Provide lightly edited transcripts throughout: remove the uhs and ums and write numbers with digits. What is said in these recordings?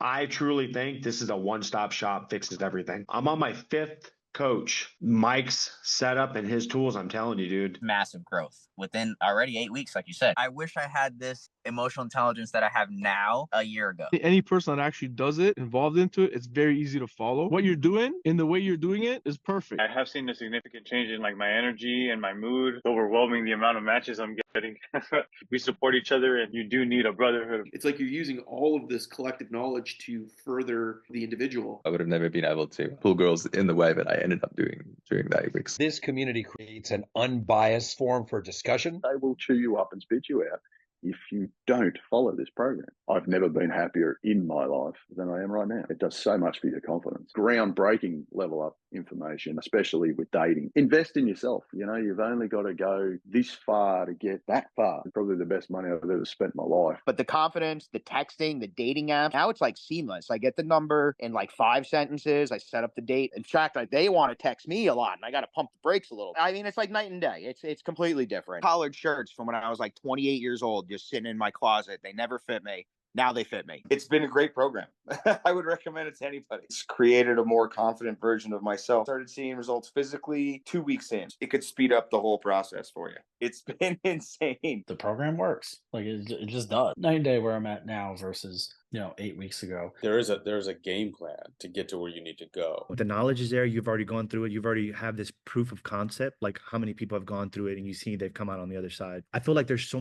I truly think this is a one-stop shop, fixes everything. I'm on my fifth coach. Mike's setup and his tools, I'm telling you, dude. Massive growth within already 8 weeks, like you said. I wish I had this emotional intelligence that I have now a year ago. Any person that actually does it, involved into it, it's very easy to follow. What you're doing and the way you're doing it is perfect. I have seen a significant change in like my energy and my mood. It's overwhelming the amount of matches I'm getting. We support each other, and you do need a brotherhood. It's like you're using all of this collective knowledge to further the individual. I would have never been able to pull girls in the way that I ended up doing during the 8 weeks. This community creates an unbiased forum for discussion. They will chew you up and spit you out if you don't follow this program. I've never been happier in my life than I am right now. It does so much for your confidence. Groundbreaking level up information, especially with dating. Invest in yourself. You know, you've only got to go this far to get that far. Probably the best money I've ever spent in my life. But the confidence, the texting, the dating app, now it's like seamless. I get the number in like 5 sentences. I set up the date. In fact, they want to text me a lot, and I got to pump the brakes a little. I mean, it's like night and day. It's completely different. Collared shirts from when I was like 28 years old, just sitting in my closet. They never fit me. Now they fit me. It's been a great program. I would recommend it to anybody. It's created a more confident version of myself. Started seeing results physically 2 weeks in. It could speed up the whole process for you. It's been insane. The program works. Like it just does. Night and day where I'm at now versus 8 weeks ago. There's a game plan to get to where you need to go. The knowledge is there. You've already gone through it. You've already have this proof of concept. Like how many people have gone through it and you see they've come out on the other side. I feel like there's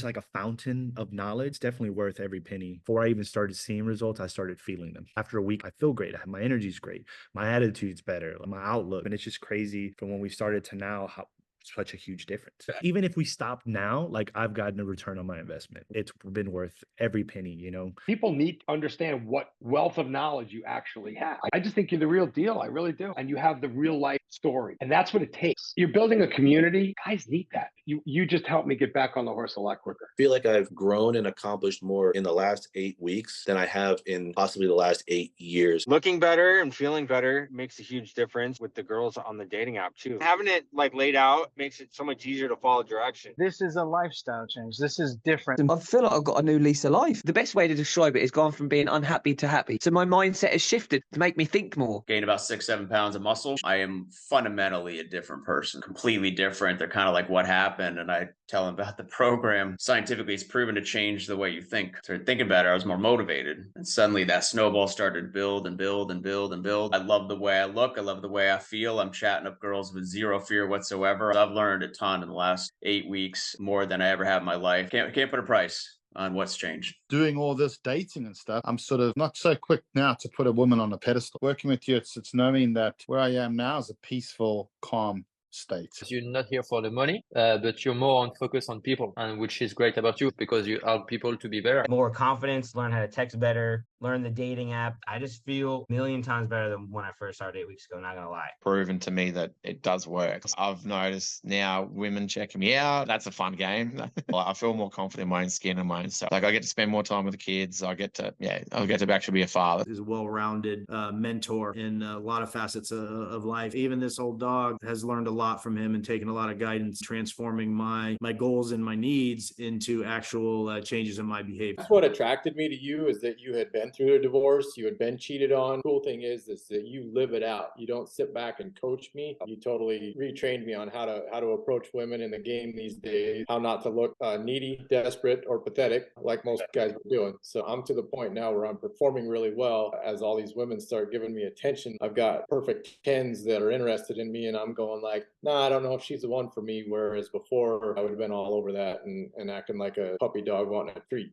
like a fountain of knowledge, definitely worth every penny. Before I even started seeing results, I started feeling them. After a week, I feel great. My energy's great. My attitude's better. My outlook. And it's just crazy from when we started to now how such a huge difference. Even if we stop now, like I've gotten a return on my investment. It's been worth every penny, People need to understand what wealth of knowledge you actually have. I just think you're the real deal. I really do. And you have the real life story. And that's what it takes. You're building a community. Guys need that. You just helped me get back on the horse a lot quicker. I feel like I've grown and accomplished more in the last 8 weeks than I have in possibly the last 8 years. Looking better and feeling better makes a huge difference with the girls on the dating app too. Having it like laid out makes it so much easier to follow direction. This is a lifestyle change. This is different. I feel like I've got a new lease of life. The best way to describe it is gone from being unhappy to happy. So my mindset has shifted to make me think more. Gained about 6-7 pounds of muscle. I am fundamentally a different person, completely different. They're kind of like, what happened? And I tell them about the program. Scientifically, it's proven to change the way you think. Started thinking better. I was more motivated. And suddenly that snowball started to build and build and build and build. I love the way I look. I love the way I feel. I'm chatting up girls with zero fear whatsoever. I've learned a ton in the last 8 weeks, more than I ever have in my life. Can't put a price on what's changed. Doing all this dating and stuff, I'm sort of not so quick now to put a woman on a pedestal. Working with you, it's knowing that where I am now is a peaceful, calm state. You're not here for the money, but you're more on focus on people, and which is great about you because you help people to be better. More confidence, learn how to text better, learn the dating app. I just feel a million times better than when I first started 8 weeks ago, not gonna lie. Proven to me that it does work. I've noticed now women checking me out. That's a fun game. I feel more confident in my own skin and my own self. Like I get to spend more time with the kids. I get to actually be a father. He's a well-rounded mentor in a lot of facets of life. Even this old dog has learned a lot from him and taken a lot of guidance, transforming my goals and my needs into actual changes in my behavior. That's what attracted me to you, is that you had been through a divorce, you had been cheated on. Cool thing is that you live it out. You don't sit back and coach me. You totally retrained me on how to approach women in the game these days, how not to look needy, desperate, or pathetic like most guys are doing. So I'm to the point now where I'm performing really well as all these women start giving me attention. I've got perfect 10s that are interested in me, and I'm going like, nah, I don't know if she's the one for me. Whereas before I would have been all over that and acting like a puppy dog wanting a treat.